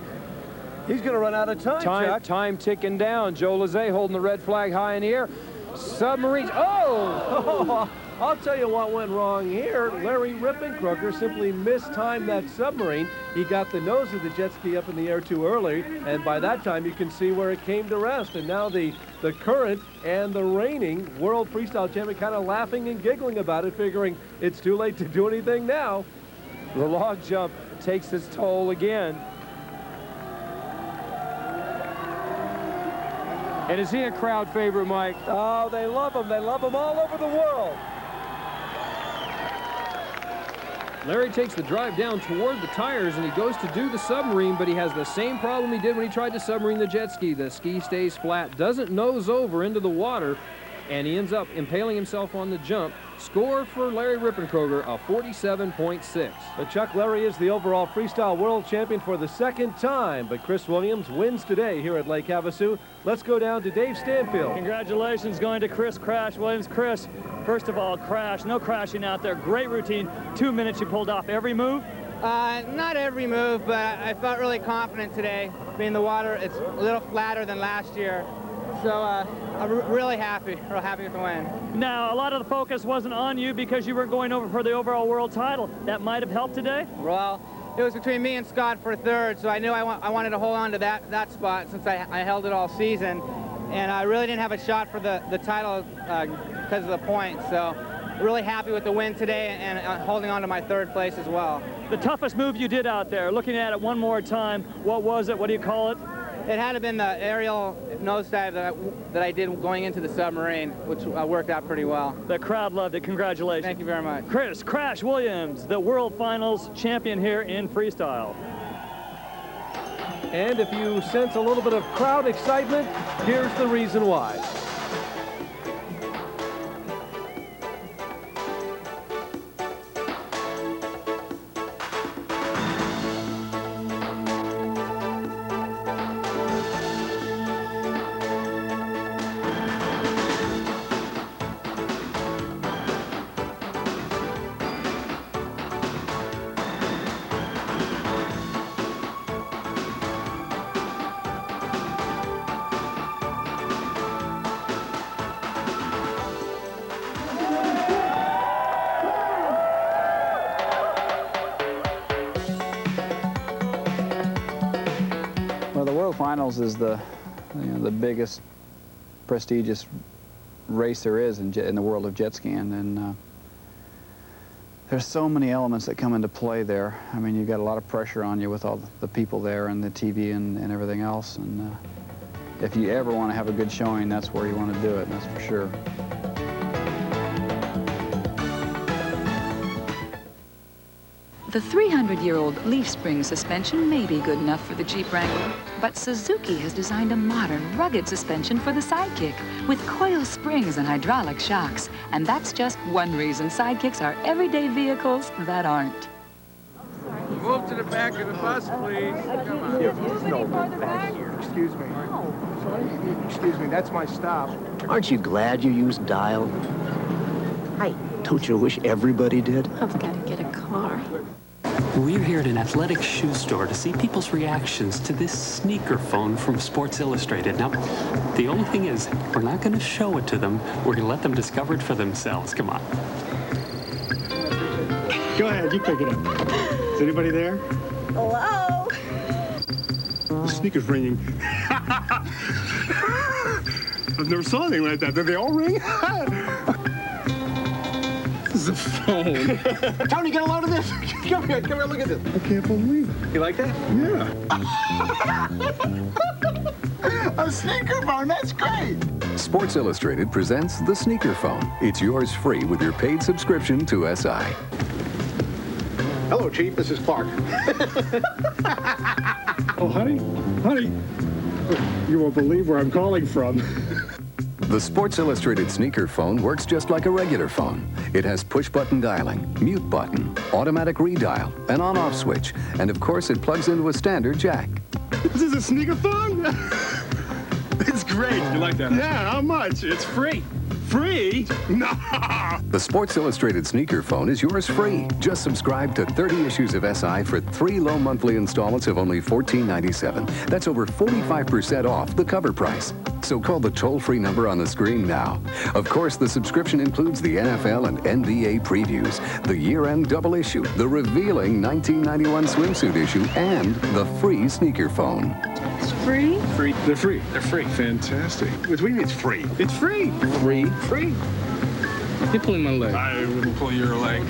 He's going to run out of time, Chuck. Time ticking down. Joe Lizet holding the red flag high in the air. Submarines, oh! I'll tell you what went wrong here. Larry Rippenkroger simply mistimed that submarine. He got the nose of the jet ski up in the air too early, and by that time you can see where it came to rest. And now the current and the reigning world freestyle champion kind of laughing and giggling about it, figuring it's too late to do anything now. The log jump takes its toll again. And is he a crowd favorite, Mike? Oh, they love him. They love him all over the world. Larry takes the drive down toward the tires, and he goes to do the submarine, but he has the same problem he did when he tried to submarine the jet ski. The ski stays flat, doesn't nose over into the water, and he ends up impaling himself on the jump. Score for Larry Rippenkroger, a 47.6. But Chuck, Larry is the overall freestyle world champion for the second time, but Chris Williams wins today here at Lake Havasu. Let's go down to Dave Stanfield. Congratulations going to Chris Crash Williams. Chris, first of all, crash, no crashing out there. Great routine. 2 minutes you pulled off every move? Not every move, but I felt really confident today. Being the water, it's a little flatter than last year. So I'm really happy, real happy with the win. Now, a lot of the focus wasn't on you because you weren't going over for the overall world title. That might have helped today? Well, it was between me and Scott for third, so I knew I wanted to hold on to that spot since I held it all season. And I really didn't have a shot for the title because of the points. So really happy with the win today and holding on to my third place as well. The toughest move you did out there, looking at it one more time, what was it? What do you call it? It had to have been the aerial nosedive that I did going into the submarine, which worked out pretty well. The crowd loved it. Congratulations. Thank you very much. Chris Crash Williams, the World Finals champion here in freestyle. And if you sense a little bit of crowd excitement, here's the reason why. Finals is the biggest prestigious race there is in the world of jet skiing, and there's so many elements that come into play there. I mean, you've got a lot of pressure on you with all the people there and the TV and everything else, and if you ever want to have a good showing, that's where you want to do it, that's for sure. The 300-year-old leaf spring suspension may be good enough for the Jeep Wrangler, but Suzuki has designed a modern, rugged suspension for the Sidekick with coil springs and hydraulic shocks. And that's just one reason Sidekicks are everyday vehicles that aren't. Move to the back of the bus, please. Come on. No, back here. Excuse me. Excuse me, that's my stop. Aren't you glad you used dial? Hi. Don't you wish everybody did? I've got to get a car. We're here at an athletic shoe store to see people's reactions to this sneaker phone from Sports Illustrated. Now, the only thing is, we're not going to show it to them. We're going to let them discover it for themselves. Come on. Go ahead, you pick it up. Is anybody there? Hello? sneakers ringing. I've never saw anything like that. Did they all ring? This is a phone. Tony, get a load of this. Come here, look at this. I can't believe it. You like that? Yeah. A sneaker phone, that's great. Sports Illustrated presents the Sneaker Phone. It's yours free with your paid subscription to SI. Hello, Chief. This is Clark. Oh, honey. You won't believe where I'm calling from. The Sports Illustrated Sneaker Phone works just like a regular phone. It has push-button dialing, mute button, automatic redial, an on-off switch, and of course it plugs into a standard jack. This is a sneaker phone? It's great. You like that? Yeah, how much? It's free. Free? No! The Sports Illustrated Sneaker Phone is yours free. Just subscribe to 30 issues of SI for 3 low monthly installments of only $14.97. That's over 45% off the cover price. So call the toll-free number on the screen now. Of course, the subscription includes the NFL and NBA previews, the year-end double issue, the revealing 1991 swimsuit issue, and the free sneaker phone. It's free? Free. They're free. They're free. Fantastic. What do you mean it's free? It's free. Free? Free. You're pulling my leg. I wouldn't pull your leg.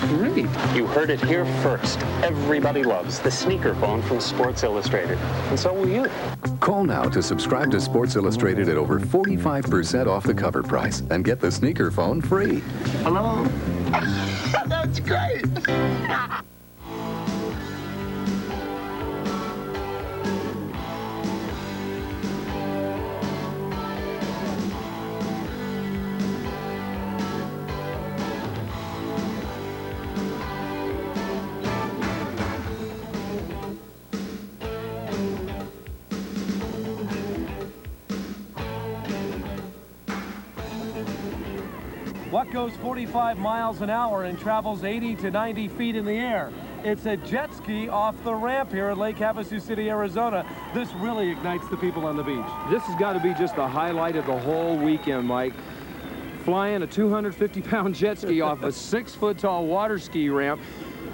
Great. You heard it here first. Everybody loves the sneaker phone from Sports Illustrated. And so will you. Call now to subscribe to Sports Illustrated at over 45% off the cover price and get the sneaker phone free. Hello? That's great. What goes 45 miles an hour and travels 80 to 90 feet in the air? It's a jet ski off the ramp here at Lake Havasu City, Arizona. This really ignites the people on the beach. This has got to be just the highlight of the whole weekend, Mike. Flying a 250-pound jet ski off a 6-foot-tall water ski ramp,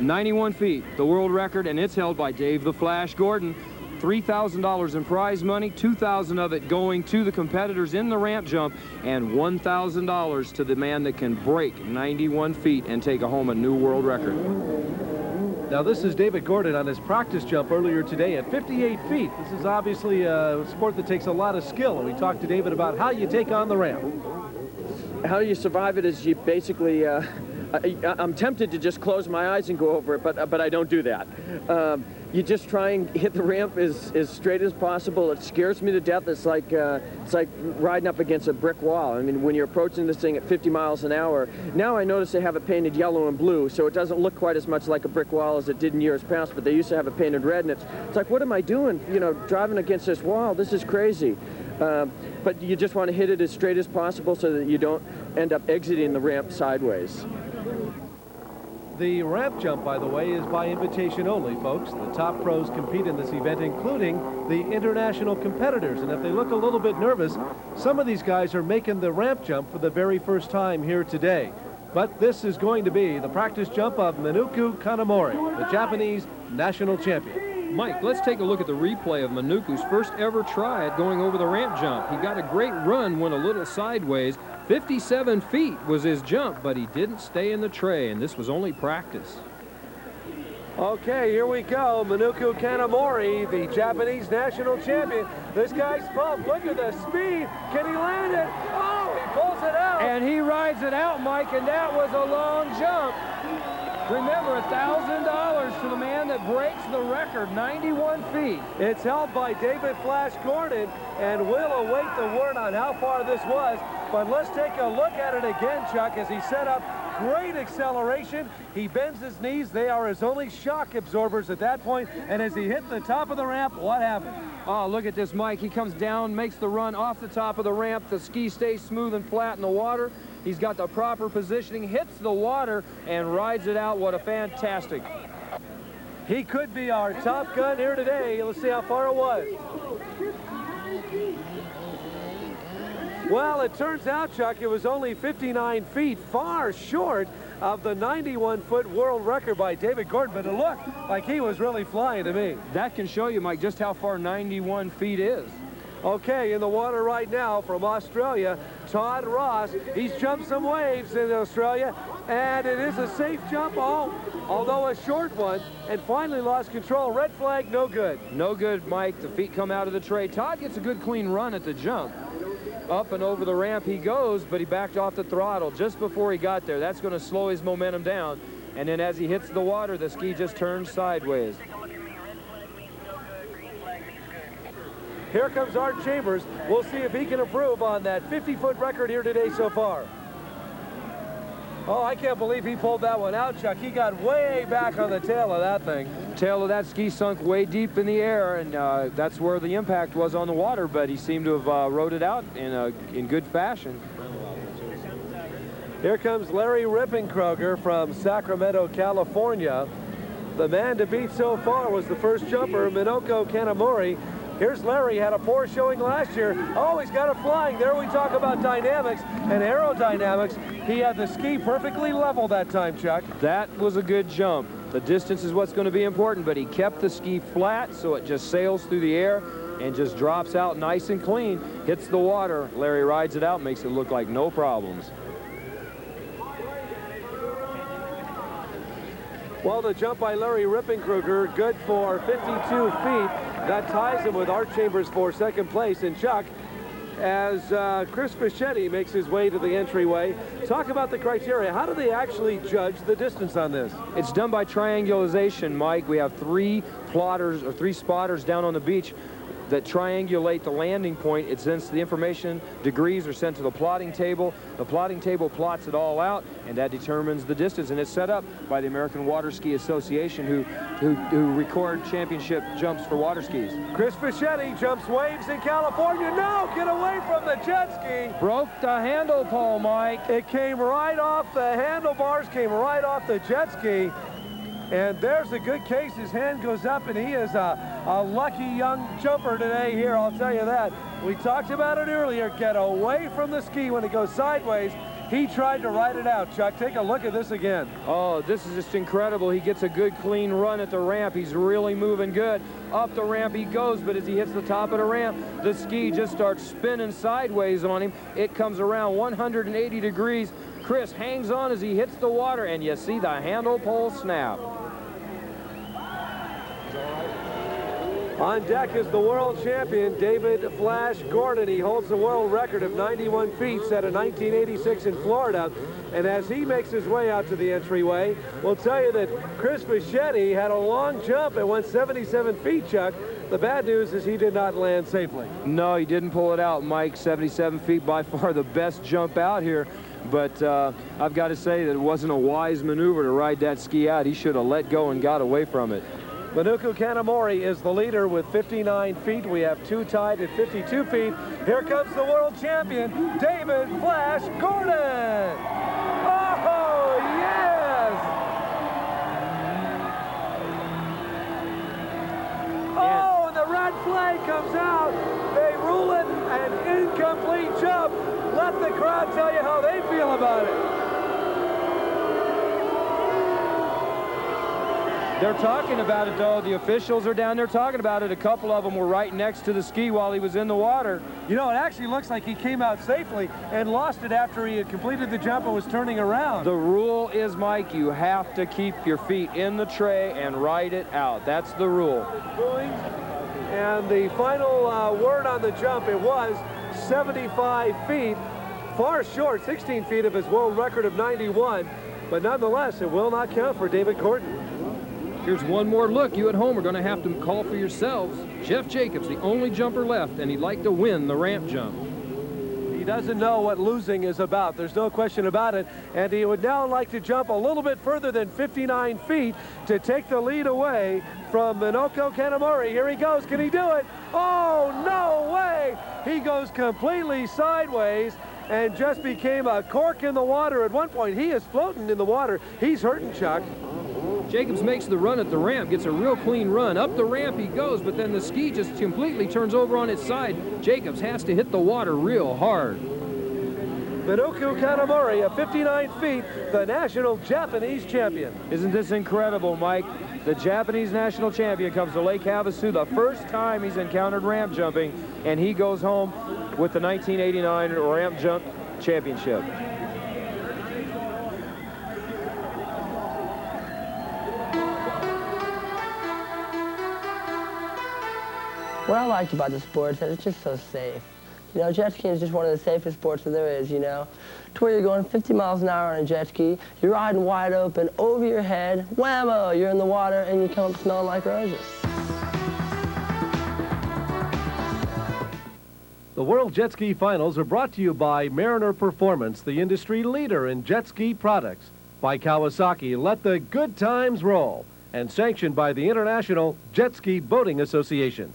91 feet, the world record, and it's held by Dave the Flash Gordon. $3,000 in prize money, $2,000 of it going to the competitors in the ramp jump, and $1,000 to the man that can break 91 feet and take home a new world record. Now this is David Gordon on his practice jump earlier today at 58 feet. This is obviously a sport that takes a lot of skill, and we talked to David about how you take on the ramp. How you survive it is you basically, I'm tempted to just close my eyes and go over it, but I don't do that. You just try and hit the ramp as straight as possible. It scares me to death. It's like riding up against a brick wall. I mean, when you're approaching this thing at 50 miles an hour, now I notice they have it painted yellow and blue, so it doesn't look quite as much like a brick wall as it did in years past, but they used to have it painted red, and it's like, what am I doing? You know, driving against this wall, this is crazy. But you just want to hit it as straight as possible so that you don't end up exiting the ramp sideways. The ramp jump, by the way, is by invitation only, folks. The top pros compete in this event, including the international competitors. And if they look a little bit nervous, some of these guys are making the ramp jump for the very first time here today. But this is going to be the practice jump of Minuku Kanamori, the Japanese national champion. Mike, let's take a look at the replay of Minuku's first ever try at going over the ramp jump. He got a great run, went a little sideways. 57 feet was his jump, but he didn't stay in the tray, and this was only practice. Okay, here we go. Minuku Kanamori, the Japanese national champion. This guy's pumped. Look at the speed. Can he land it? Oh, he pulls it out. And he rides it out, Mike, and that was a long jump. Remember, $1,000 to the man that breaks the record, 91 feet. It's held by David Flash Gordon, and we'll await the word on how far this was. But let's take a look at it again, Chuck, as he set up great acceleration. He bends his knees. They are his only shock absorbers at that point. And as he hit the top of the ramp, what happened? Oh, look at this, Mike. He comes down, makes the run off the top of the ramp. The ski stays smooth and flat in the water. He's got the proper positioning, hits the water, and rides it out. What a fantastic. He could be our top gun here today. Let's see how far it was. Well, it turns out, Chuck, it was only 59 feet, far short of the 91-foot world record by David Gordon, but it looked like he was really flying to me. That can show you, Mike, just how far 91 feet is. Okay, in the water right now from Australia, Todd Ross. He's jumped some waves in Australia, and it is a safe jump, although a short one, and finally lost control. Red flag, no good. No good, Mike. The feet come out of the tray. Todd gets a good clean run at the jump. Up and over the ramp he goes, but he backed off the throttle just before he got there. That's going to slow his momentum down. And then as he hits the water, the ski just turns sideways. Here comes Art Chambers. We'll see if he can improve on that 50-foot record here today so far. Oh, I can't believe he pulled that one out, Chuck. He got way back on the tail of that thing. Tail of that ski sunk way deep in the air, and that's where the impact was on the water, but he seemed to have rode it out in good fashion. Here comes Larry Rippenkroger from Sacramento, California. The man to beat so far was the first jumper, Minoko Kanamori. Here's Larry, had a poor showing last year. Oh, he's got it flying. There we talk about dynamics and aerodynamics. He had the ski perfectly level that time, Chuck. That was a good jump. The distance is what's going to be important, but he kept the ski flat so it just sails through the air and just drops out nice and clean, hits the water. Larry rides it out, makes it look like no problems. Well, the jump by Larry Rippenkroger, good for 52 feet. That ties him with Art Chambers for second place. And Chuck, as Chris Fischetti makes his way to the entryway, talk about the criteria. How do they actually judge the distance on this? It's done by triangulation, Mike. We have three plotters or three spotters down on the beach that triangulate the landing point. It sends the information, degrees are sent to the plotting table. The plotting table plots it all out, and that determines the distance. And it's set up by the American Water Ski Association, who record championship jumps for water skis. Chris Fischetti jumps waves in California. No, get away from the jet ski. Broke the handle pole, Mike. It came right off the handlebars, came right off the jet ski. And there's a good case. His hand goes up, and he is a lucky young jumper today here, I'll tell you that. We talked about it earlier. Get away from the ski when it goes sideways. He tried to ride it out. Chuck, take a look at this again. Oh, this is just incredible. He gets a good clean run at the ramp. He's really moving good. Up the ramp he goes, but as he hits the top of the ramp, the ski just starts spinning sideways on him. It comes around 180 degrees. Chris hangs on as he hits the water, and you see the handle pole snap. On deck is the world champion, David Flash Gordon. He holds the world record of 91 feet set in 1986 in Florida. And as he makes his way out to the entryway, we'll tell you that Chris Fischetti had a long jump and went 77 feet, Chuck. The bad news is he did not land safely. No, he didn't pull it out, Mike. 77 feet, by far the best jump out here. But I've got to say that it wasn't a wise maneuver to ride that ski out. He should have let go and got away from it. Minoko Kanamori is the leader with 59 feet. We have two tied at 52 feet. Here comes the world champion, David Flash Gordon. Oh, yes! Oh, and the red flag comes out. They rule it an incomplete jump. Let the crowd tell you how they feel about it. They're talking about it, though. The officials are down there talking about it. A couple of them were right next to the ski while he was in the water. You know, it actually looks like he came out safely and lost it after he had completed the jump and was turning around. The rule is, Mike, you have to keep your feet in the tray and ride it out. That's the rule. And the final word on the jump, it was 75 feet, far short, 16 feet of his world record of 91. But nonetheless, it will not count for David Gordon. Here's one more look. You at home are going to have to call for yourselves. Jeff Jacobs, the only jumper left, and he'd like to win the ramp jump. He doesn't know what losing is about. There's no question about it. And he would now like to jump a little bit further than 59 feet to take the lead away from Minoko Kanamori. Here he goes. Can he do it? Oh, no way! He goes completely sideways and just became a cork in the water. At one point, he is floating in the water. He's hurting, Chuck. Jacobs makes the run at the ramp, gets a real clean run. Up the ramp he goes, but then the ski just completely turns over on its side. Jacobs has to hit the water real hard. Minoku Kanamori of 59 feet, the national Japanese champion. Isn't this incredible, Mike? The Japanese national champion comes to Lake Havasu the first time he's encountered ramp jumping, and he goes home with the 1989 ramp jump championship. What I liked about the sport is that it's just so safe. You know, jet skiing is just one of the safest sports that there is, you know. To where you're going 50 miles an hour on a jet ski, you're riding wide open, over your head, whammo, you're in the water, and you come up smelling like roses. The World Jet Ski Finals are brought to you by Mariner Performance, the industry leader in jet ski products. By Kawasaki, let the good times roll. And sanctioned by the International Jet Ski Boating Association.